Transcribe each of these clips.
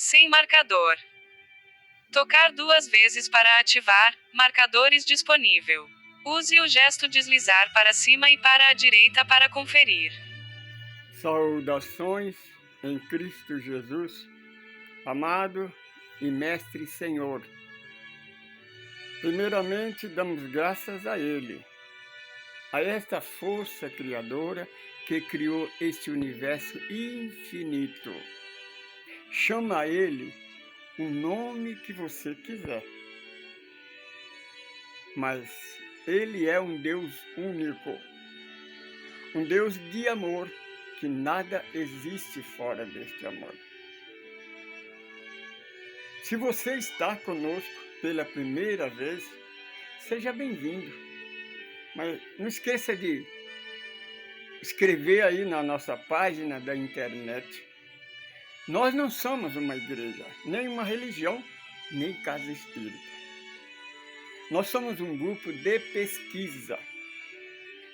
Sem marcador. Tocar 2 vezes para ativar, marcadores disponível. Use o gesto deslizar para cima e para a direita para conferir. Saudações em Cristo Jesus, amado e Mestre Senhor. Primeiramente, damos graças a Ele, a esta força criadora que criou este universo infinito. Chama a Ele o nome que você quiser, mas Ele é um Deus único, um Deus de amor, que nada existe fora deste amor. Se você está conosco pela primeira vez, seja bem-vindo. Mas não esqueça de escrever aí na nossa página da internet. Nós não somos uma igreja, nem uma religião, nem casa espírita. Nós somos um grupo de pesquisa.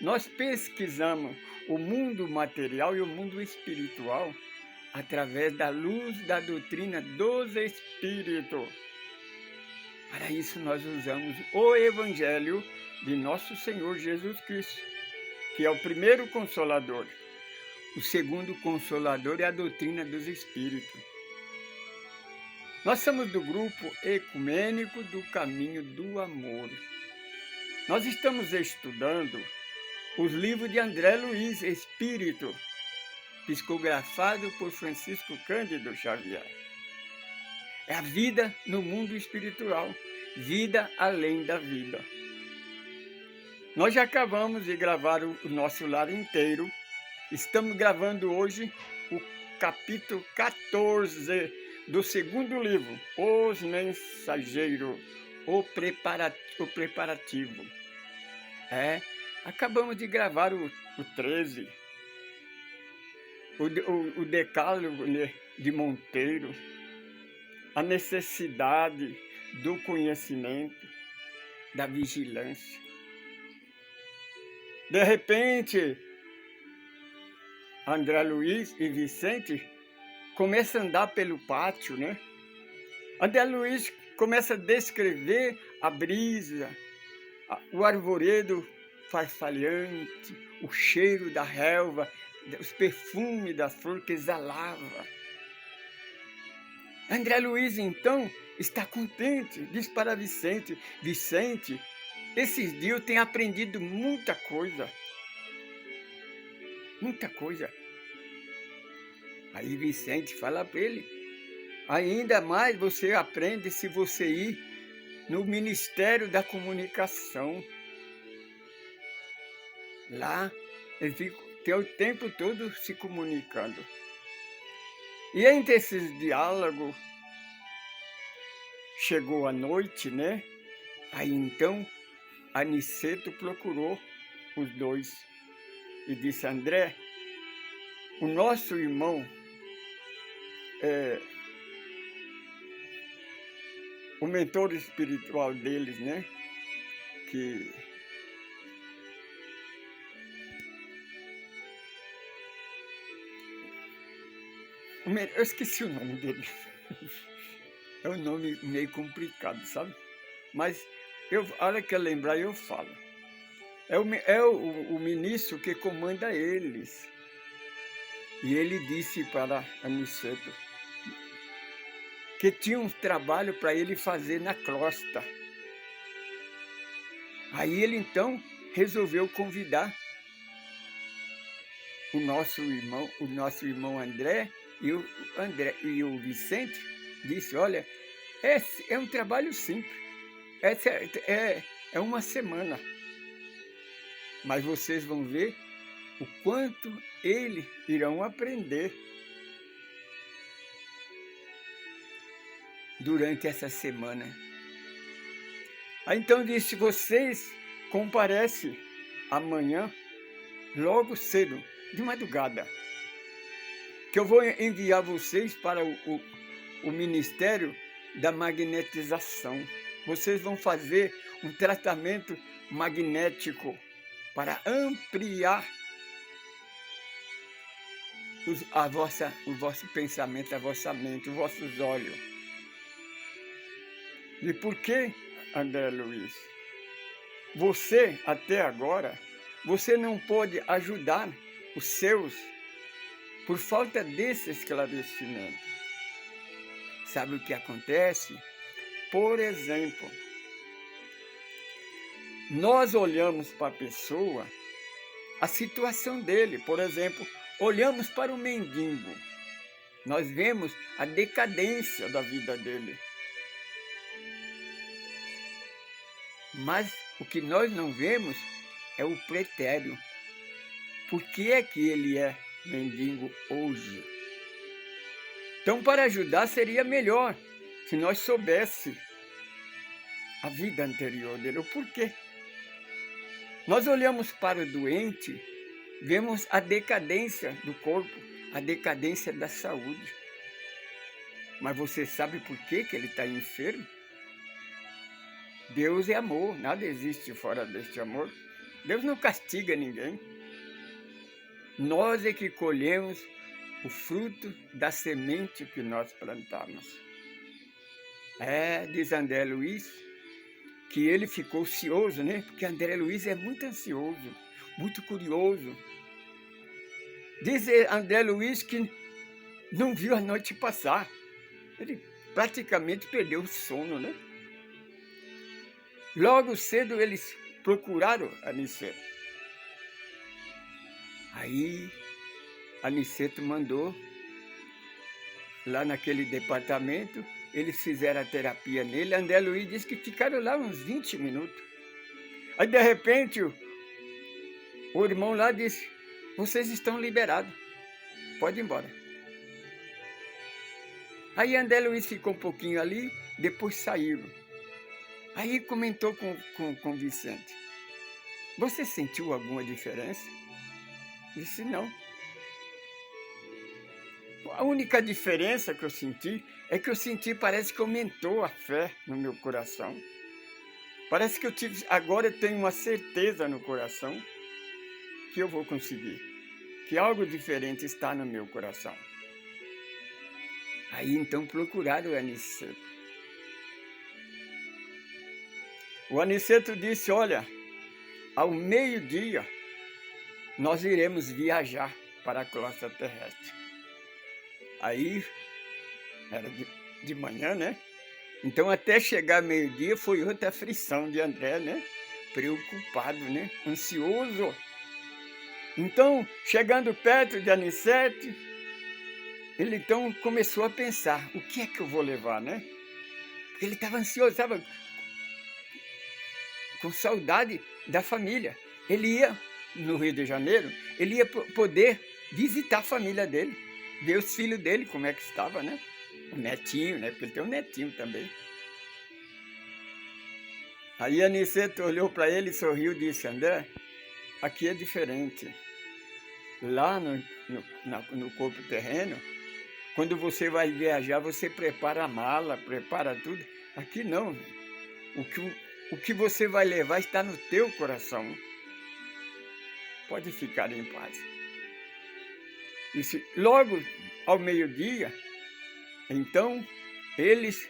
Nós pesquisamos o mundo material e o mundo espiritual através da luz da doutrina dos Espíritos. Para isso nós usamos o Evangelho de nosso Senhor Jesus Cristo, que é o primeiro Consolador. O segundo Consolador é a doutrina dos Espíritos. Nós somos do grupo ecumênico do Caminho do Amor. Nós estamos estudando os livros de André Luiz, Espírito, psicografado por Francisco Cândido Xavier. É a vida no mundo espiritual, vida além da vida. Nós já acabamos de gravar o nosso lar inteiro. Estamos gravando hoje o capítulo 14 do segundo livro, Os Mensageiros, o preparativo. Acabamos de gravar o 13, o decálogo de Monteiro, a necessidade do conhecimento, da vigilância. De repente, André Luiz e Vicente começam a andar pelo pátio, né? André Luiz começa a descrever a brisa, o arvoredo farfalhante, o cheiro da relva, os perfumes da flor que exalava. André Luiz, então, está contente, diz para Vicente: Vicente, esses dias eu tenho aprendido muita coisa. Muita coisa. Aí Vicente fala para ele: ainda mais você aprende se você ir no Ministério da Comunicação. Lá ele fica o tempo todo se comunicando. E entre esses diálogos, chegou a noite, né? Aí então Aniceto procurou os dois e disse: André, o nosso irmão, o mentor espiritual deles, né? Eu esqueci o nome dele. É um nome meio complicado, sabe? Mas a hora que eu lembrar, eu falo. É o ministro que comanda eles. E ele disse para Aniceto que tinha um trabalho para ele fazer na crosta. Aí ele então resolveu convidar o nosso irmão André e o Vicente. Disse: olha, é um trabalho simples, é uma semana, mas vocês vão ver o quanto eles irão aprender durante essa semana. Aí então disse: vocês comparecem amanhã, logo cedo, de madrugada, que eu vou enviar vocês para o Ministério da Magnetização. Vocês vão fazer um tratamento magnético para ampliar o vosso pensamento, a vossa mente, os vossos olhos. E por que, André Luiz? Você, até agora, você não pôde ajudar os seus por falta desse esclarecimento. Sabe o que acontece? Por exemplo, nós olhamos para a pessoa, a situação dele, por exemplo, olhamos para o mendigo, nós vemos a decadência da vida dele. Mas o que nós não vemos é o pretérito. Por que é que ele é mendigo hoje? Então, para ajudar, seria melhor se nós soubéssemos a vida anterior dele, o porquê. Nós olhamos para o doente, vemos a decadência do corpo, a decadência da saúde. Mas você sabe por que ele está enfermo? Deus é amor, nada existe fora deste amor. Deus não castiga ninguém. Nós é que colhemos o fruto da semente que nós plantamos. Diz André Luiz, que ele ficou ansioso, né? Porque André Luiz é muito ansioso, muito curioso. Diz André Luiz que não viu a noite passar. Ele praticamente perdeu o sono, né? Logo cedo eles procuraram Aniceto. Aí Aniceto mandou, lá naquele departamento, eles fizeram a terapia nele. André Luiz disse que ficaram lá uns 20 minutos. Aí, de repente, o irmão lá disse, vocês estão liberados, pode ir embora. Aí André Luiz ficou um pouquinho ali, depois saíram. Aí comentou com Vicente, você sentiu alguma diferença? Disse, não. A única diferença que eu senti é que parece que aumentou a fé no meu coração. Parece que agora eu tenho uma certeza no coração que eu vou conseguir, que algo diferente está no meu coração. Aí então procuraram o Aniceto. O Aniceto disse, olha, ao meio-dia nós iremos viajar para a crosta terrestre. Aí, era de manhã, né? Então, até chegar meio-dia, foi outra aflição de André, né? Preocupado, né? Ansioso. Então, chegando perto de Aniceto, ele então começou a pensar, o que é que eu vou levar, né? Porque ele estava ansioso, estava com saudade da família. Ele ia no Rio de Janeiro, ele ia poder visitar a família dele, ver os filhos dele, como é que estava, né? O netinho, né? Porque ele tem um netinho também. Aí Aniceto olhou para ele, sorriu e disse, André, aqui é diferente. Lá no corpo terreno, quando você vai viajar, você prepara a mala, prepara tudo. Aqui não. O que você vai levar está no teu coração. Pode ficar em paz. E logo ao meio-dia, então, eles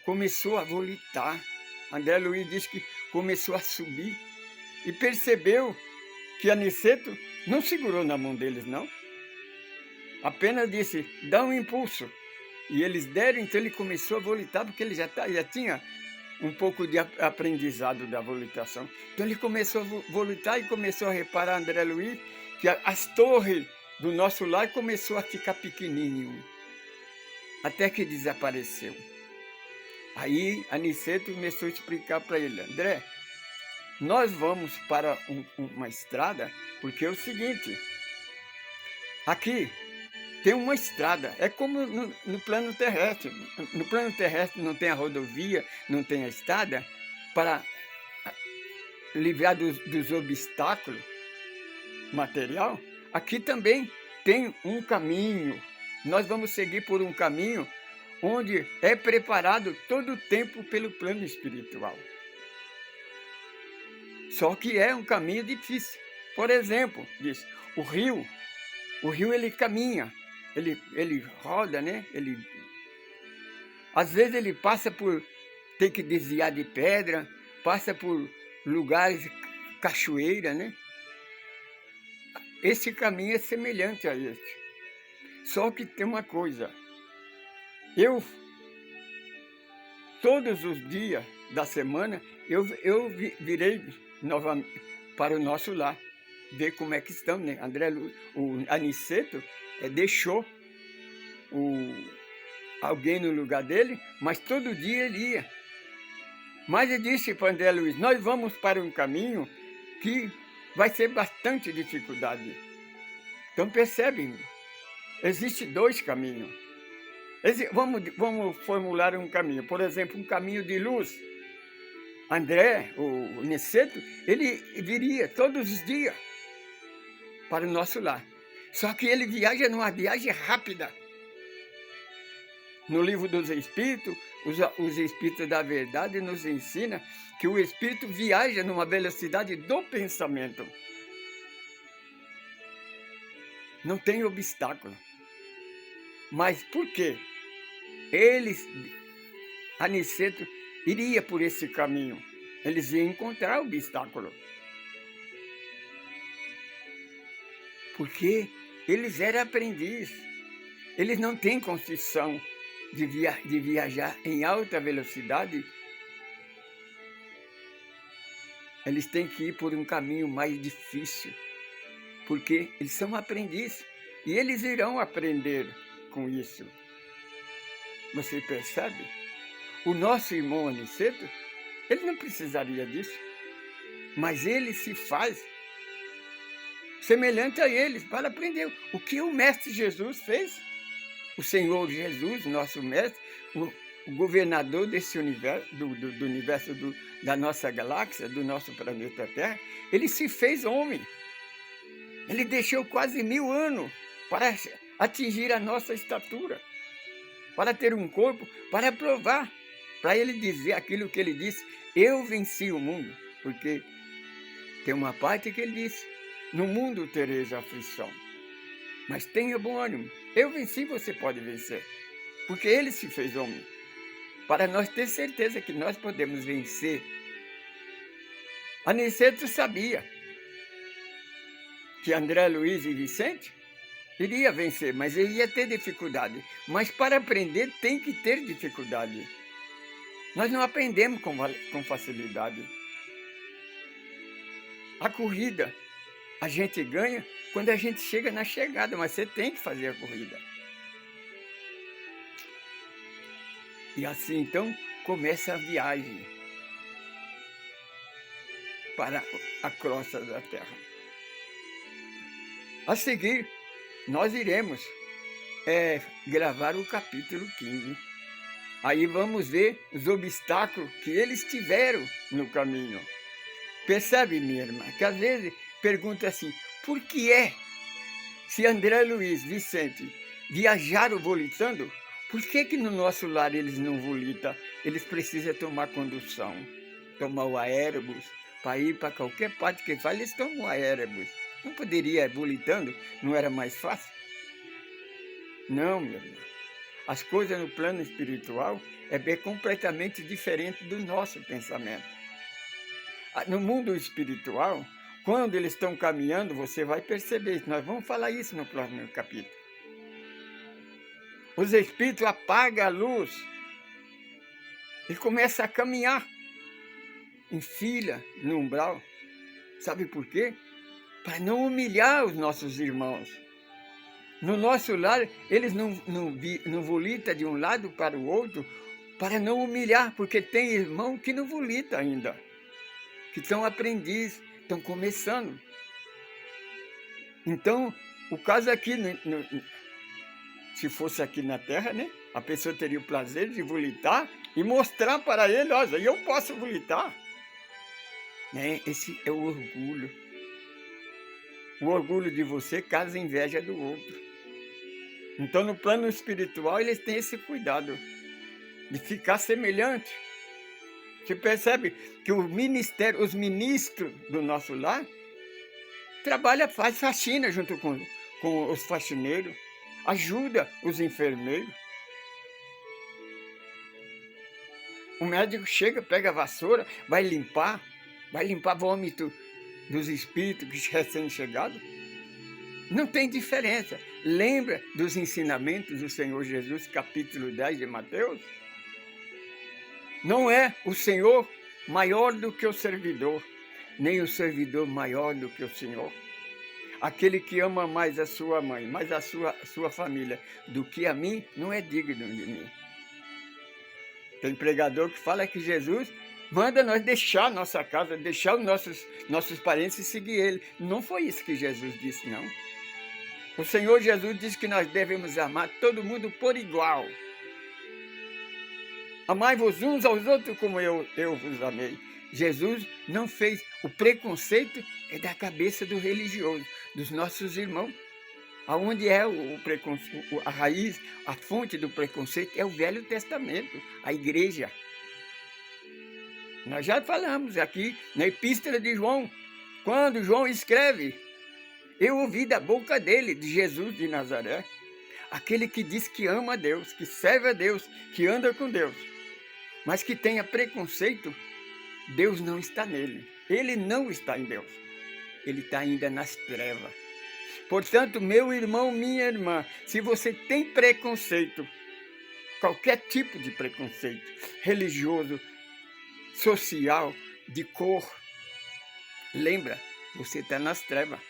começou a volitar. André Luiz disse que começou a subir e percebeu que Aniceto não segurou na mão deles, não. Apenas disse, dá um impulso. E eles deram, então ele começou a volitar, porque ele já tinha um pouco de aprendizado da volitação. Então ele começou a volitar e começou a reparar, André Luiz, que as torres do nosso lar começou a ficar pequenininho, até que desapareceu. Aí Aniceto começou a explicar para ele, André, nós vamos para uma estrada, porque é o seguinte, aqui tem uma estrada, é como no plano terrestre. No plano terrestre não tem a rodovia, não tem a estrada, para livrar dos obstáculos material. Aqui também tem um caminho. Nós vamos seguir por um caminho onde é preparado todo o tempo pelo plano espiritual. Só que é um caminho difícil. Por exemplo, diz, o rio O rio, ele caminha, ele roda, né? Às vezes ele passa por ter que desviar de pedra, passa por lugares, cachoeira, né? Esse caminho é semelhante a este. Só que tem uma coisa. Eu, todos os dias da semana, virei novamente para o nosso lar, ver como é que estão, né? O Aniceto deixou alguém no lugar dele, mas todo dia ele ia. Mas eu disse para André Luiz, nós vamos para um caminho que vai ser bastante dificuldade. Então percebem, existem dois caminhos. Vamos formular um caminho, por exemplo, um caminho de luz. André, o Niceto, ele viria todos os dias para o nosso lar. Só que ele viaja numa viagem rápida. No livro dos Espíritos, os Espíritos da Verdade nos ensinam que o Espírito viaja numa velocidade do pensamento. Não tem obstáculo. Mas por quê? Aniceto iria por esse caminho. Eles iam encontrar obstáculo. Porque eles eram aprendizes. Eles não têm condição de viajar em alta velocidade. Eles têm que ir por um caminho mais difícil. Porque eles são aprendizes. E eles irão aprender com isso. Você percebe? O nosso irmão Aniceto, ele não precisaria disso. Mas ele se faz semelhante a eles para aprender o que o Mestre Jesus fez. O Senhor Jesus, nosso Mestre, o governador desse universo, do universo da nossa galáxia, do nosso planeta Terra, ele se fez homem. Ele deixou quase 1000 anos para atingir a nossa estatura, para ter um corpo, para provar, para ele dizer aquilo que ele disse, eu venci o mundo, porque tem uma parte que ele disse, no mundo tereis aflição, mas tenha bom ânimo, eu venci, você pode vencer, porque ele se fez homem, para nós ter certeza que nós podemos vencer. Aniceto sabia que André Luiz e Vicente iria vencer, mas ele ia ter dificuldade. Mas para aprender tem que ter dificuldade. Nós não aprendemos com facilidade. A corrida a gente ganha quando a gente chega na chegada, mas você tem que fazer a corrida. E assim então começa a viagem para a crosta da Terra. A seguir, nós iremos gravar o capítulo 15. Aí vamos ver os obstáculos que eles tiveram no caminho. Percebe, minha irmã, que às vezes pergunta assim, por que se André Luiz, Vicente, viajaram volitando, por que no nosso lar eles não volitam? Eles precisam tomar condução, tomar o aérobus, para ir para qualquer parte que fale, eles tomam o aérobus. Não poderia ir volitando? Não era mais fácil? Não, meu irmão. As coisas no plano espiritual é bem completamente diferente do nosso pensamento. No mundo espiritual, quando eles estão caminhando, você vai perceber isso. Nós vamos falar isso no próximo capítulo. Os espíritos apagam a luz e começam a caminhar em fila, no umbral. Sabe por quê? Para não humilhar os nossos irmãos. No nosso lar, eles não volitam de um lado para o outro para não humilhar, porque tem irmão que não volita ainda, que estão aprendizes, estão começando. Então, o caso aqui, se fosse aqui na Terra, né, a pessoa teria o prazer de volitar e mostrar para ele, olha, eu posso volitar. Né? Esse é o orgulho. O orgulho de você causa inveja do outro. Então, no plano espiritual, eles têm esse cuidado de ficar semelhante. Você percebe que os ministros do nosso lar faz faxina junto com com os faxineiros, ajuda os enfermeiros. O médico chega, pega a vassoura, vai limpar vômito dos espíritos recém-chegados. Não tem diferença. Lembra dos ensinamentos do Senhor Jesus, capítulo 10 de Mateus? Não é o Senhor maior do que o servidor, nem o servidor maior do que o Senhor. Aquele que ama mais a sua mãe, mais a sua família do que a mim, não é digno de mim. Tem pregador que fala que Jesus manda nós deixar nossa casa, deixar os nossos parentes e seguir Ele. Não foi isso que Jesus disse, não. O Senhor Jesus disse que nós devemos amar todo mundo por igual. Amai-vos uns aos outros como eu vos amei. Jesus não fez. O preconceito é da cabeça do religioso, dos nossos irmãos. Aonde é o preconceito, a raiz, a fonte do preconceito é o Velho Testamento, a igreja. Nós já falamos aqui na Epístola de João, quando João escreve, eu ouvi da boca dele, de Jesus de Nazaré, aquele que diz que ama a Deus, que serve a Deus, que anda com Deus, mas que tenha preconceito, Deus não está nele. Ele não está em Deus. Ele está ainda nas trevas. Portanto, meu irmão, minha irmã, se você tem preconceito, qualquer tipo de preconceito, religioso, social, de cor, lembra, você está nas trevas.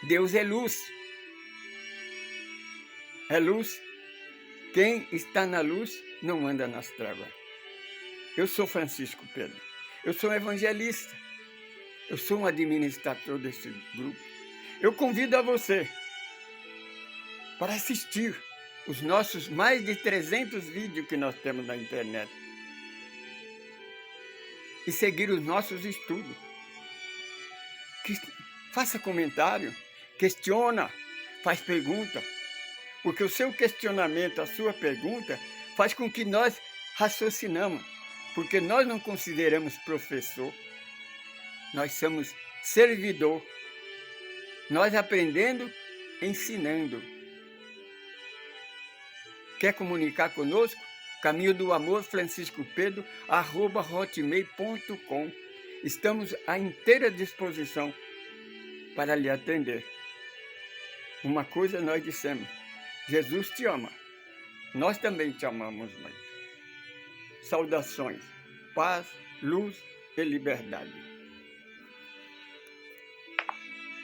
Deus é luz. É luz. Quem está na luz não anda nas trevas. Eu sou Francisco Pedro. Eu sou evangelista. Eu sou um administrador desse grupo. Eu convido a você para assistir os nossos mais de 300 vídeos que nós temos na internet e seguir os nossos estudos. Faça comentário, questiona, faz pergunta, porque o seu questionamento, a sua pergunta, faz com que nós raciocinamos, porque nós não consideramos professor. Nós somos servidor. Nós aprendendo, ensinando. Quer comunicar conosco? Caminho do Amor, Francisco Pedro, @hotmail.com. Estamos à inteira disposição para lhe atender. Uma coisa nós dissemos, Jesus te ama. Nós também te amamos, mãe. Saudações, paz, luz e liberdade.